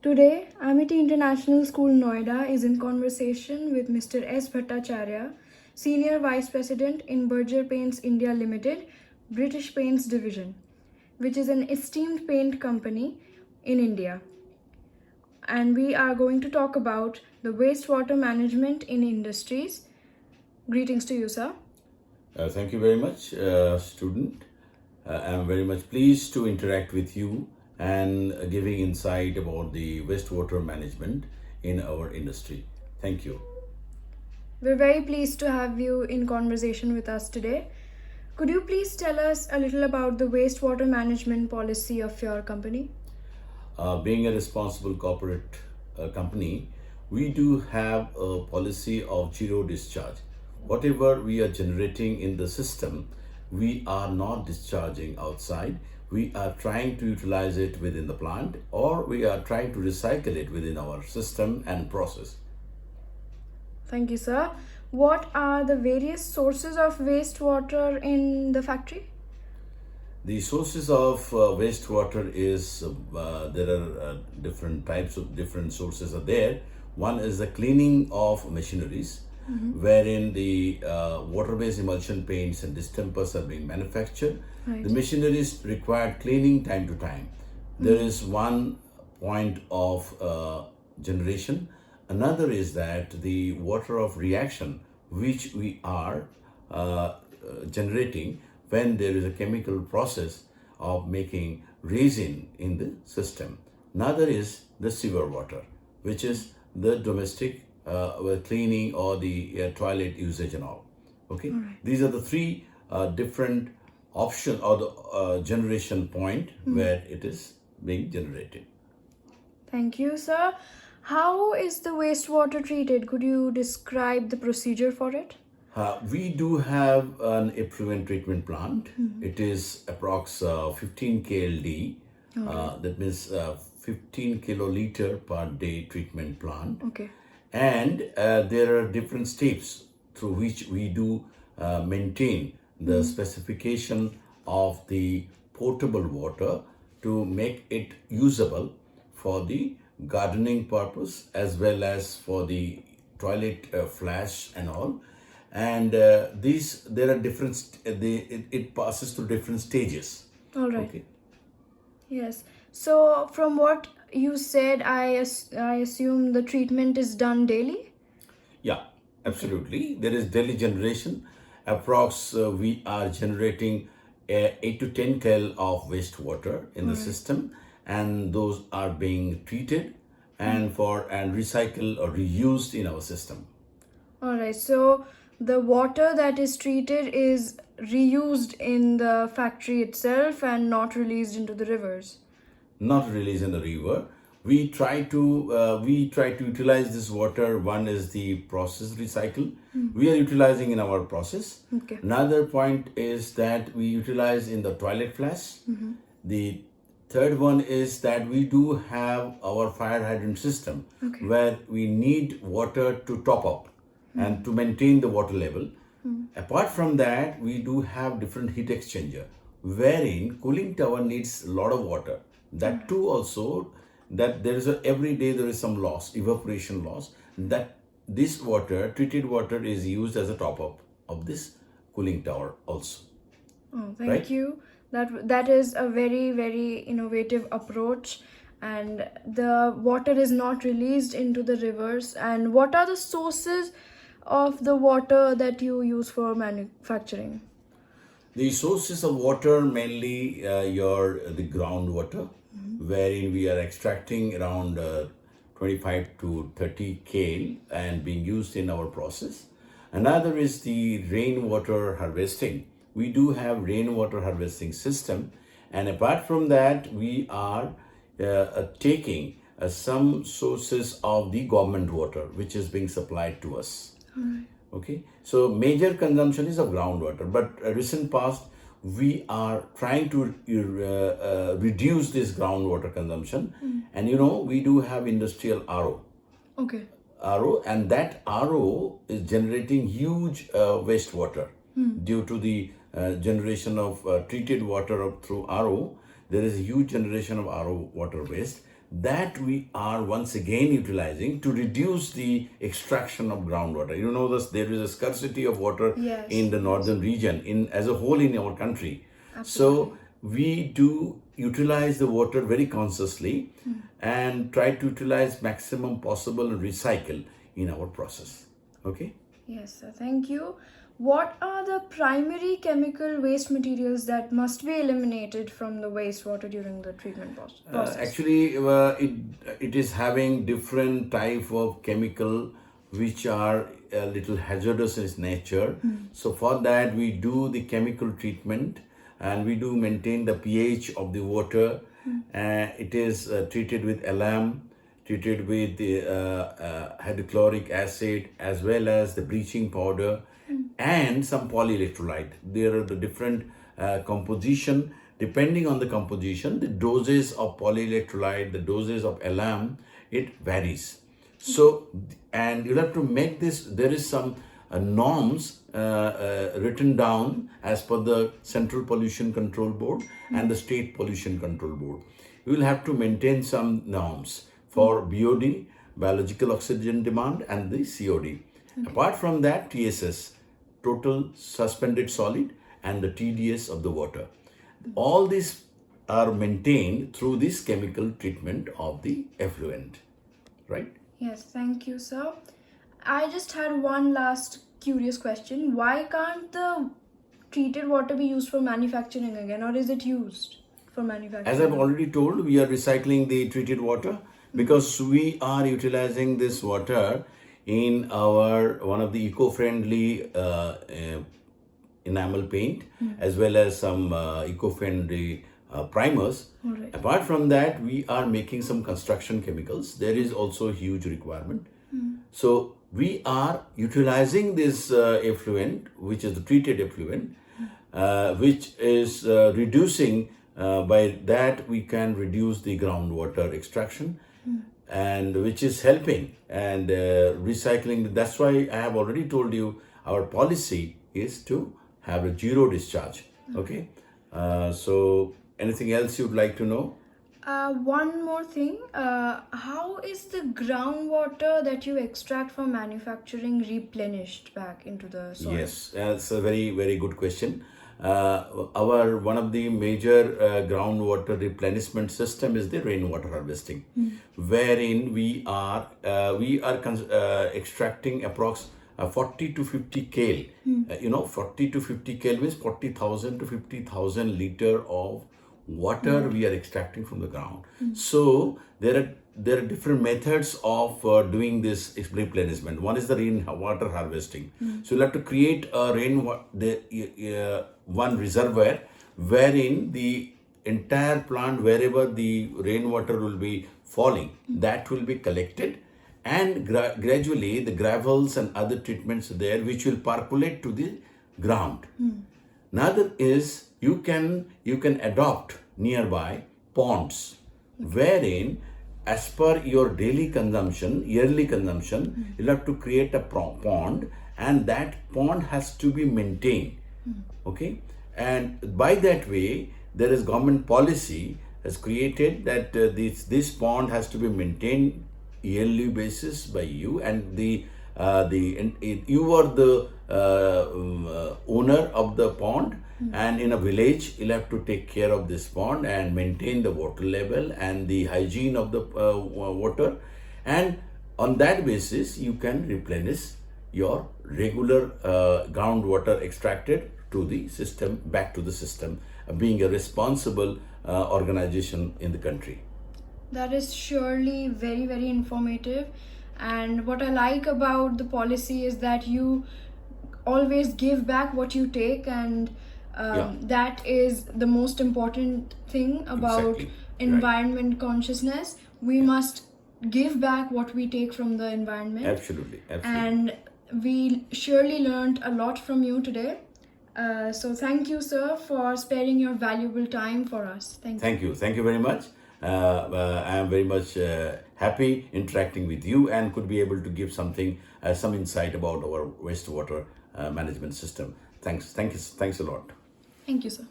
Today, Amity International School Noida is in conversation with Mr. S. Bhattacharya, Senior Vice President in Berger Paints India Limited, British Paints Division, which is an esteemed paint company in India. And we are going to talk about the wastewater management in industries. Greetings to you, sir. Thank you very much, student. I'm very much pleased to interact with you and giving insight about the wastewater management in our industry. Thank you. We're very pleased to have you in conversation with us today. Could you please tell us a little about the wastewater management policy of your company? Being a responsible corporate company, we do have a policy of zero discharge. Whatever we are generating in the system, we are not discharging outside. We are trying to utilize it within the plant, or we are trying to recycle it within our system and process. Thank you, sir. What are the various sources of wastewater in the factory? The sources of wastewater is there are different types of different sources are there. One is the cleaning of machineries, wherein the water-based emulsion paints and distempers are being manufactured. Right. The machineries require cleaning time to time. There is one point of generation. Another is that the water of reaction, which we are generating when there is a chemical process of making resin in the system. Another is the sewer water, which is the domestic cleaning or the toilet usage and all. Okay, these are the three different option or the generation point where it is being generated. Thank you, sir. How is the wastewater treated? Could you describe the procedure for it? We do have an effluent treatment plant. It is approx 15 KLD. That means 15 kiloliter per day treatment plant. Okay. And there are different steps through which we do maintain the specification of the potable water to make it usable for the gardening purpose as well as for the toilet flush and all. And these there are different it passes through different stages. All right. Okay. Yes. So, from what you said, I assume the treatment is done daily? Yeah, absolutely. There is daily generation. Approx we are generating 8 to 10 kL of wastewater in the system, and those are being treated and recycled or reused in our system. All right. So, the water that is treated is reused in the factory itself and not released into the rivers. Not released in the river. We try to utilize this water. One is the process recycle. We are utilizing in our process. Okay. Another point is that we utilize in the toilet flush. The third one is that we do have our fire hydrant system where we need water to top up and to maintain the water level. Apart from that, we do have different heat exchanger wherein cooling tower needs a lot of water. That too also, that there is every day there is some loss, evaporation loss, that this water, treated water, is used as a top up of this cooling tower also. Oh, thank Right? you. That is a very innovative approach, and the water is not released into the rivers. And what are the sources of the water that you use for manufacturing? The sources of water mainly the groundwater, wherein we are extracting around 25 to 30 kL and being used in our process. Another is the rainwater harvesting. We do have rainwater harvesting system, and apart from that, we are taking some sources of the government water, which is being supplied to us. Okay, so major consumption is of groundwater, but recent past we are trying to reduce this groundwater consumption, and we do have industrial RO. Okay. RO, and that RO is generating huge wastewater due to the generation of treated water through RO. There is a huge generation of RO water waste. that we are once again utilizing to reduce the extraction of groundwater. You know, there is a scarcity of water Yes. in the northern region, in as a whole in our country. Absolutely. So we do utilize the water very consciously and try to utilize maximum possible and recycle in our process. Okay. Yes, sir. Thank you. What are the primary chemical waste materials that must be eliminated from the wastewater during the treatment process? Actually, it is having different type of chemical which are a little hazardous in its nature. So for that we do the chemical treatment and we do maintain the pH of the water. It is treated with alarm, treated with the hydrochloric acid as well as the bleaching powder and some polyelectrolyte. There are the different composition. Depending on the composition, the doses of polyelectrolyte, the doses of alarm, it varies. So, and you'll have to make this, there is some norms written down as per the Central Pollution Control Board and the State Pollution Control Board. You will have to maintain some norms for BOD, biological oxygen demand, and the COD. Apart from that, TSS, total suspended solid, and the TDS of the water. All these are maintained through this chemical treatment of the effluent, right? Yes, thank you, sir. I just had one last curious question. Why can't the treated water be used for manufacturing again, or is it used for manufacturing? As I've already told, we are recycling the treated water because we are utilizing this water in our one of the eco-friendly enamel paint as well as some eco-friendly primers. Alright. Apart from that, we are making some construction chemicals. There is also a huge requirement. So we are utilizing this effluent, which is the treated effluent, which is reducing. By that we can reduce the groundwater extraction, and which is helping and recycling. That's why I have already told you our policy is to have a zero discharge. Okay. So anything else you'd like to know? One more thing. How is the groundwater that you extract from manufacturing replenished back into the soil? Yes, that's a very, very good question. Our one of the major groundwater replenishment system is the rainwater harvesting, wherein we are extracting approx 40 to 50 kL. 40 to 50 kL means 40,000 to 50,000 liter of water we are extracting from the ground. So there are different methods of doing this replenishment. One is the rainwater harvesting. So you'll have to create a one reservoir wherein the entire plant, wherever the rainwater will be falling, that will be collected, and gradually the gravels and other treatments there which will percolate to the ground. Another is you can adopt nearby ponds wherein as per your daily consumption, yearly consumption, you'll have to create a pond, and that pond has to be maintained. Okay, and by that way there is government policy has created that this pond has to be maintained yearly basis by you, and you are the owner of the pond, and in a village you'll have to take care of this pond and maintain the water level and the hygiene of the water, and on that basis you can replenish your regular groundwater extracted to the system, back to the system, being a responsible organization in the country. That is surely very, very informative. And what I like about the policy is that you always give back what you take, and that is the most important thing about Exactly. environment consciousness. We must give back what we take from the environment. Absolutely. And we surely learned a lot from you today. So thank you, sir, for sparing your valuable time for us. Thank you. Thank you very much. I am very much happy interacting with you and could be able to give something, some insight about our wastewater management system. Thanks a lot. Thank you, sir.